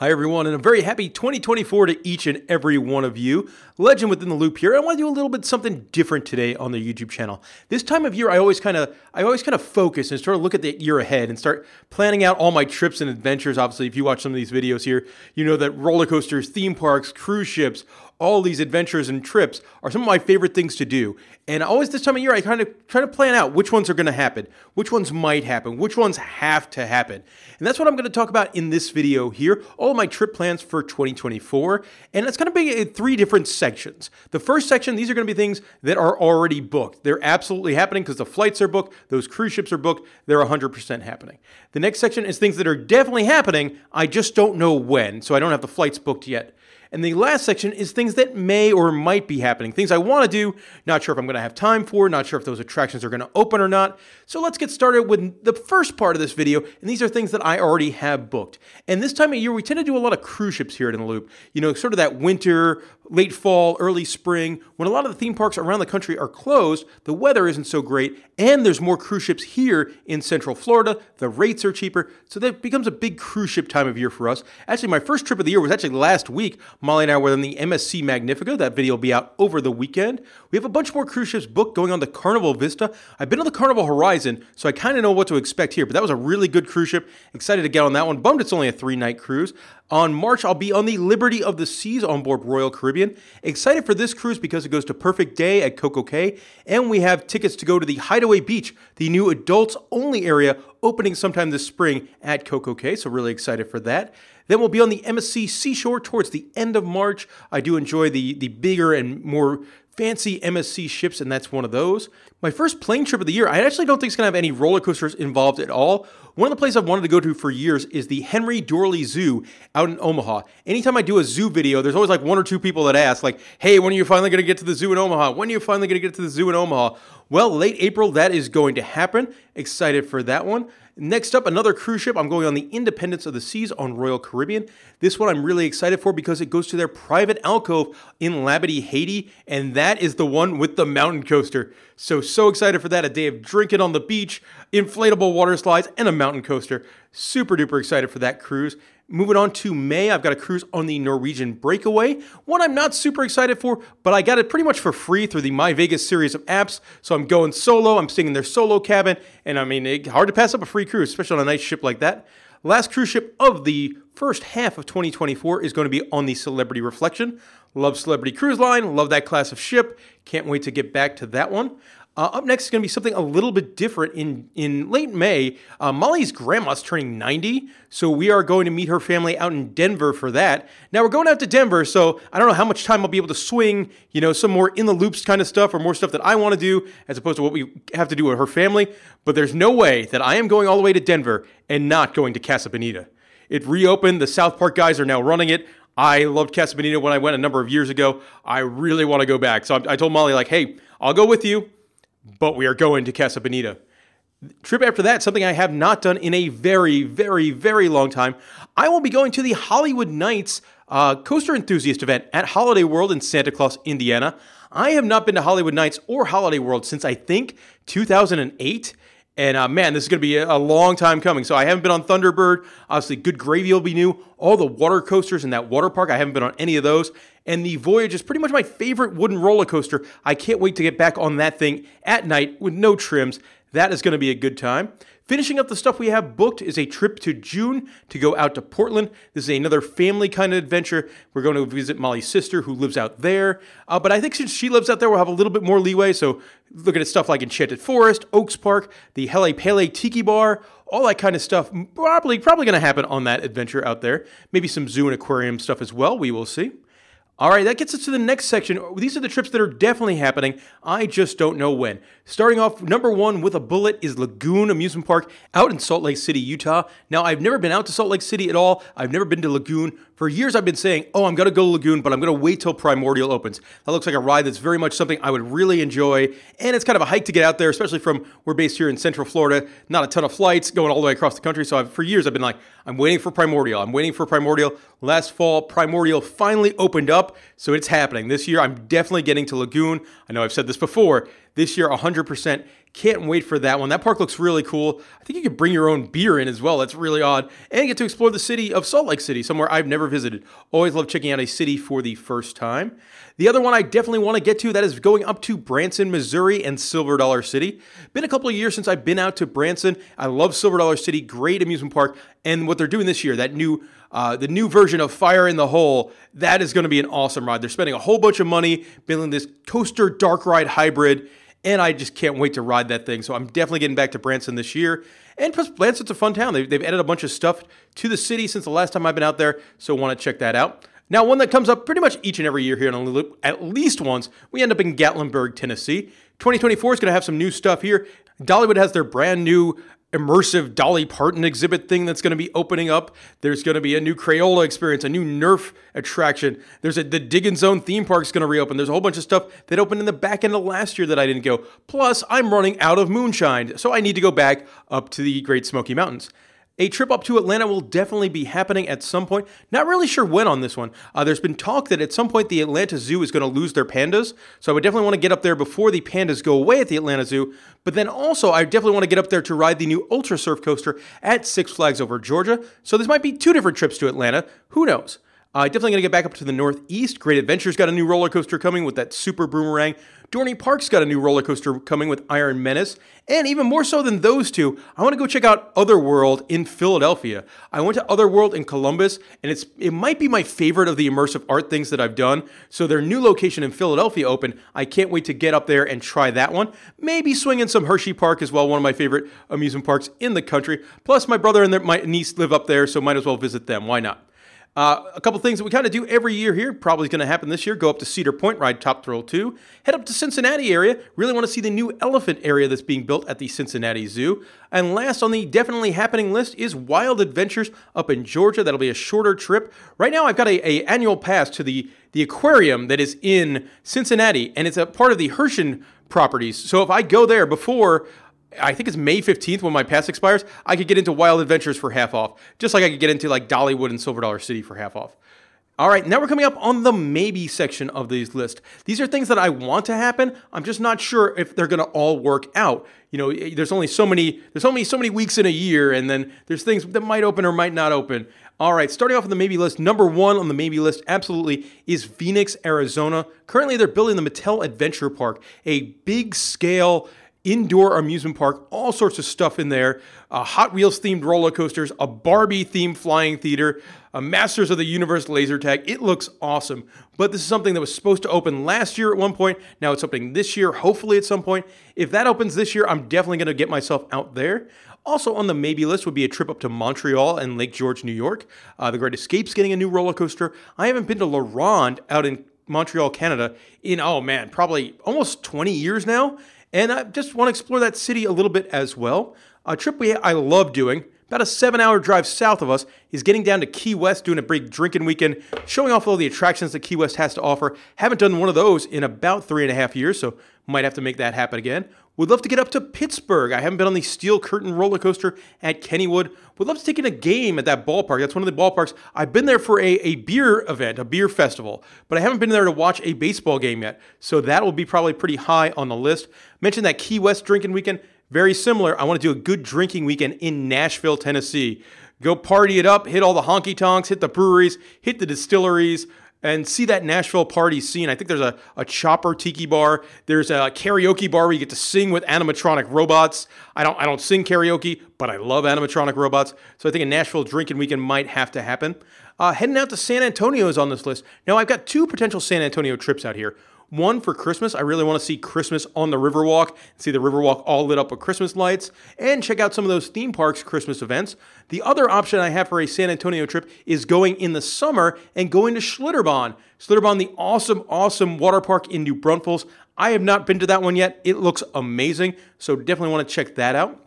Hi everyone, and a very happy 2024 to each and every one of you. Legend within the loop here. I want to do a little bit something different today on the YouTube channel. This time of year, I always kind of focus and sort of look at the year ahead and start planning out all my trips and adventures. Obviously, if you watch some of these videos here, you know that roller coasters, theme parks, cruise ships, all these adventures and trips are some of my favorite things to do. And always this time of year, I kind of try to plan out which ones are going to happen, which ones might happen, which ones have to happen. And that's what I'm going to talk about in this video here, all of my trip plans for 2024. And it's going to be in three different sections. The first section, these are going to be things that are already booked. They're absolutely happening because the flights are booked, those cruise ships are booked, they're 100% happening. The next section is things that are definitely happening, I just don't know when, so I don't have the flights booked yet. And the last section is things that may or might be happening, things I want to do, not sure if I'm going to have time for, not sure if those attractions are going to open or not. So let's get started with the first part of this video, and these are things that I already have booked. And this time of year, we tend to do a lot of cruise ships here at In the Loop. You know, sort of that winter, late fall, early spring, when a lot of the theme parks around the country are closed, the weather isn't so great, and there's more cruise ships here in Central Florida, the rates are cheaper, so that becomes a big cruise ship time of year for us. Actually, my first trip of the year was actually last week. Molly and I were on the MSC Magnifico. That video will be out over the weekend. We have a bunch more cruise ships booked going on the Carnival Vista. I've been on the Carnival Horizon, so I kind of know what to expect here, but that was a really good cruise ship. Excited to get on that one. Bummed it's only a 3-night cruise. On March, I'll be on the Liberty of the Seas on board Royal Caribbean. Excited for this cruise because it goes to Perfect Day at Coco Cay, and we have tickets to go to the Hideaway Beach, the new adults-only area opening sometime this spring at Coco Cay, so really excited for that. Then we'll be on the MSC Seashore towards the end of March. I do enjoy the bigger and more fancy MSC ships, and that's one of those. My first plane trip of the year, I actually don't think it's going to have any roller coasters involved at all. One of the places I've wanted to go to for years is the Henry Doorly Zoo out in Omaha. Anytime I do a zoo video, there's always like one or two people that ask, like, hey, when are you finally going to get to the zoo in Omaha? When are you finally going to get to the zoo in Omaha? Well, late April, that is going to happen. Excited for that one. Next up, another cruise ship. I'm going on the Independence of the Seas on Royal Caribbean. This one I'm really excited for because it goes to their private alcove in Labadee, Haiti, and that is the one with the mountain coaster. So excited for that. A day of drinking on the beach, inflatable water slides, and a mountain coaster. Super duper excited for that cruise. Moving on to May, I've got a cruise on the Norwegian Breakaway. One I'm not super excited for, but I got it pretty much for free through the My Vegas series of apps. So I'm going solo, I'm staying in their solo cabin, and I mean, hard to pass up a free cruise, especially on a nice ship like that. Last cruise ship of the first half of 2024 is going to be on the Celebrity Reflection. Love Celebrity Cruise Line, love that class of ship. Can't wait to get back to that one. Up next is going to be something a little bit different. In late May, Molly's grandma's turning 90, so we are going to meet her family out in Denver for that. Now, we're going out to Denver, so I don't know how much time I'll be able to swing, you know, some more in the loops kind of stuff or more stuff that I want to do as opposed to what we have to do with her family, but there's no way that I am going all the way to Denver and not going to Casa Bonita. It reopened. The South Park guys are now running it. I loved Casa Bonita when I went a number of years ago. I really want to go back. So I told Molly, like, hey, I'll go with you, but we are going to Casa Bonita. Trip after that, something I have not done in a very, very, very long time. I will be going to the Hollywood Nights Coaster Enthusiast event at Holiday World in Santa Claus, Indiana. I have not been to Hollywood Nights or Holiday World since, I think, 2008. And man, this is going to be a long time coming. So I haven't been on Thunderbird. Obviously, Good Gravy will be new. All the water coasters in that water park, I haven't been on any of those. And the Voyage is pretty much my favorite wooden roller coaster. I can't wait to get back on that thing at night with no trims. That is going to be a good time. Finishing up the stuff we have booked is a trip to June to go out to Portland. This is another family kind of adventure. We're going to visit Molly's sister who lives out there. But I think since she lives out there, we'll have a little bit more leeway. So looking at stuff like Enchanted Forest, Oaks Park, the Hele Pele Tiki Bar, all that kind of stuff. Probably going to happen on that adventure out there. Maybe some zoo and aquarium stuff as well. We will see. All right, that gets us to the next section. These are the trips that are definitely happening. I just don't know when. Starting off, number one with a bullet is Lagoon Amusement Park out in Salt Lake City, Utah. Now, I've never been out to Salt Lake City at all. I've never been to Lagoon. For years, I've been saying, oh, I'm going to go to Lagoon, but I'm going to wait till Primordial opens. That looks like a ride that's very much something I would really enjoy, and it's kind of a hike to get out there, especially from, we're based here in Central Florida, not a ton of flights going all the way across the country, so for years, I've been like, I'm waiting for Primordial. I'm waiting for Primordial. Last fall, Primordial finally opened up, so it's happening. This year, I'm definitely getting to Lagoon. I know I've said this before. this year 100%. Can't wait for that one. That park looks really cool. I think you could bring your own beer in as well. That's really odd. And get to explore the city of Salt Lake City, somewhere I've never visited. Always love checking out a city for the first time. The other one I definitely want to get to, that is going up to Branson, Missouri and Silver Dollar City. Been a couple of years since I've been out to Branson. I love Silver Dollar City, great amusement park. And what they're doing this year, that new the new version of Fire in the Hole, that is going to be an awesome ride. They're spending a whole bunch of money building this coaster dark ride hybrid, and I just can't wait to ride that thing. So I'm definitely getting back to Branson this year. And plus, Branson's a fun town. They've added a bunch of stuff to the city since the last time I've been out there, so want to check that out. Now, one that comes up pretty much each and every year here on Loop, at least once, we end up in Gatlinburg, Tennessee. 2024 is going to have some new stuff here. Dollywood has their brand new immersive Dolly Parton exhibit thing that's going to be opening up. There's going to be a new Crayola experience, a new Nerf attraction. The Diggin' Zone theme park is going to reopen. There's a whole bunch of stuff that opened in the back end of last year that I didn't go. Plus, I'm running out of moonshine, so I need to go back up to the Great Smoky Mountains. A trip up to Atlanta will definitely be happening at some point. Not really sure when on this one. There's been talk that at some point the Atlanta Zoo is going to lose their pandas. So I would definitely want to get up there before the pandas go away at the Atlanta Zoo. But then also I definitely want to get up there to ride the new Ultra Surf coaster at Six Flags Over Georgia. So this might be two different trips to Atlanta. Who knows? Definitely going to get back up to the Northeast. Great Adventure's got a new roller coaster coming with that Super Boomerang. Dorney Park's got a new roller coaster coming with Iron Menace. And even more so than those two, I want to go check out Otherworld in Philadelphia. I went to Otherworld in Columbus, and it might be my favorite of the immersive art things that I've done. So their new location in Philadelphia opened. I can't wait to get up there and try that one. Maybe swing in some Hershey Park as well, one of my favorite amusement parks in the country. Plus, my brother and my niece live up there, so might as well visit them. Why not? A couple things that we kind of do every year here, probably going to happen this year. Go up to Cedar Point, ride Top Thrill 2. Head up to Cincinnati area. Really want to see the new elephant area that's being built at the Cincinnati Zoo. And last on the definitely happening list is Wild Adventures up in Georgia. That'll be a shorter trip. Right now I've got a annual pass to the aquarium that is in Cincinnati, and it's a part of the Hershey properties. So if I go there before, I think it's May 15th when my pass expires, I could get into Wild Adventures for half off. Just like I could get into like Dollywood and Silver Dollar City for half off. All right, now we're coming up on the maybe section of these lists. These are things that I want to happen. I'm just not sure if they're going to all work out. You know, there's only so many weeks in a year, and then there's things that might open or might not open. All right, starting off on the maybe list, number one on the maybe list absolutely is Phoenix, Arizona. Currently, they're building the Mattel Adventure Park, a big scale indoor amusement park, all sorts of stuff in there, Hot Wheels themed roller coasters, a Barbie themed flying theater, a Masters of the Universe laser tag. It looks awesome, but this is something that was supposed to open last year at one point. Now it's opening this year, hopefully at some point. If that opens this year, I'm definitely going to get myself out there. Also on the maybe list would be a trip up to Montreal and Lake George, New York. The Great Escape's getting a new roller coaster. I haven't been to La Ronde out in Montreal, Canada in, oh man, probably almost 20 years now. And I just want to explore that city a little bit as well. A trip I love doing, about a 7-hour drive south of us, is getting down to Key West, doing a big drinking weekend, showing off all the attractions that Key West has to offer. Haven't done one of those in about 3.5 years, so might have to make that happen again. Would love to get up to Pittsburgh. I haven't been on the Steel Curtain roller coaster at Kennywood. Would love to take in a game at that ballpark. That's one of the ballparks. I've been there for a beer event, a beer festival, but I haven't been there to watch a baseball game yet. So that will be probably pretty high on the list. Mentioned that Key West drinking weekend. Very similar. I want to do a good drinking weekend in Nashville, Tennessee. Go party it up, hit all the honky tonks, hit the breweries, hit the distilleries, and see that Nashville party scene. I think there's a Chopper Tiki bar. There's a karaoke bar where you get to sing with animatronic robots. I don't sing karaoke, but I love animatronic robots. So I think a Nashville drinking weekend might have to happen. Heading out to San Antonio is on this list. Now I've got 2 potential San Antonio trips out here. One for Christmas. I really want to see Christmas on the Riverwalk, see the Riverwalk all lit up with Christmas lights, and check out some of those theme parks Christmas events. The other option I have for a San Antonio trip is going in the summer and going to Schlitterbahn. Schlitterbahn, the awesome water park in New Braunfels. I have not been to that one yet. It looks amazing, so definitely want to check that out.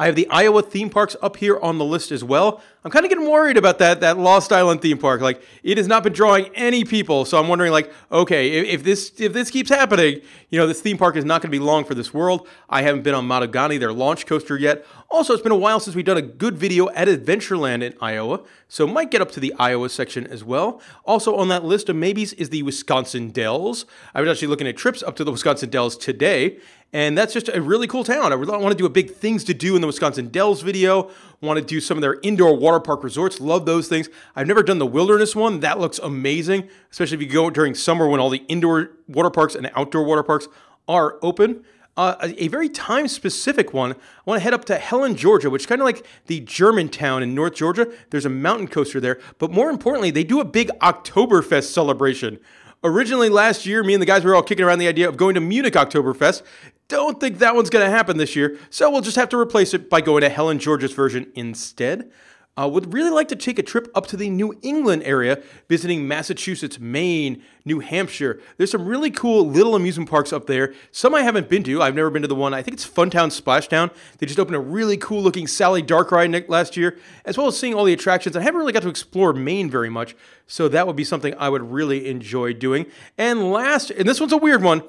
I have the Iowa theme parks up here on the list as well. I'm kind of getting worried about that Lost Island theme park. Like, it has not been drawing any people, so I'm wondering, like, okay, if this keeps happening, this theme park is not going to be long for this world. I haven't been on Matagani, their launch coaster, yet. Also, it's been a while since we've done a good video at Adventureland in Iowa, so might get up to the Iowa section as well. Also on that list of maybes is the Wisconsin Dells. I was actually looking at trips up to the Wisconsin Dells today, and that's just a really cool town. I really want to do a big things to do in the Wisconsin Dells video. Want to do some of their indoor water park resorts. Love those things. I've never done the wilderness one. That looks amazing, especially if you go during summer when all the indoor water parks and outdoor water parks are open. A very time-specific one, I want to head up to Helen, Georgia, which is kind of like the Germantown in North Georgia. There's a mountain coaster there, but more importantly, they do a big Oktoberfest celebration. Originally last year, me and the guys were all kicking around the idea of going to Munich Oktoberfest. Don't think that one's going to happen this year, so we'll just have to replace it by going to Helen, Georgia's version instead. Would really like to take a trip up to the New England area, visiting Massachusetts, Maine, New Hampshire. There's some really cool little amusement parks up there. Some I haven't been to. I've never been to the one, I think it's Funtown Splashtown. They just opened a really cool looking Sally Dark ride last year, as well as seeing all the attractions. I haven't really got to explore Maine very much, so that would be something I would really enjoy doing. And last, and this one's a weird one,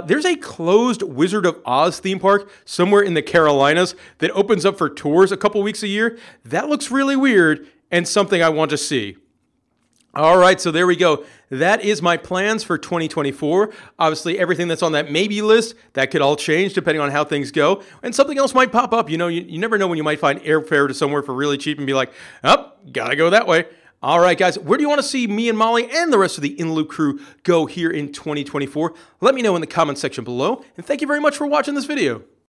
there's a closed Wizard of Oz theme park somewhere in the Carolinas that opens up for tours a couple weeks a year. That looks really weird and something I want to see. All right, so there we go. That is my plans for 2024. Obviously, everything that's on that maybe list, that could all change depending on how things go. And something else might pop up. You never know when you might find airfare to somewhere for really cheap and be like, oh, gotta go that way. All right, guys, where do you want to see me and Molly and the rest of the In the Loop crew go here in 2024? Let me know in the comment section below. And thank you very much for watching this video.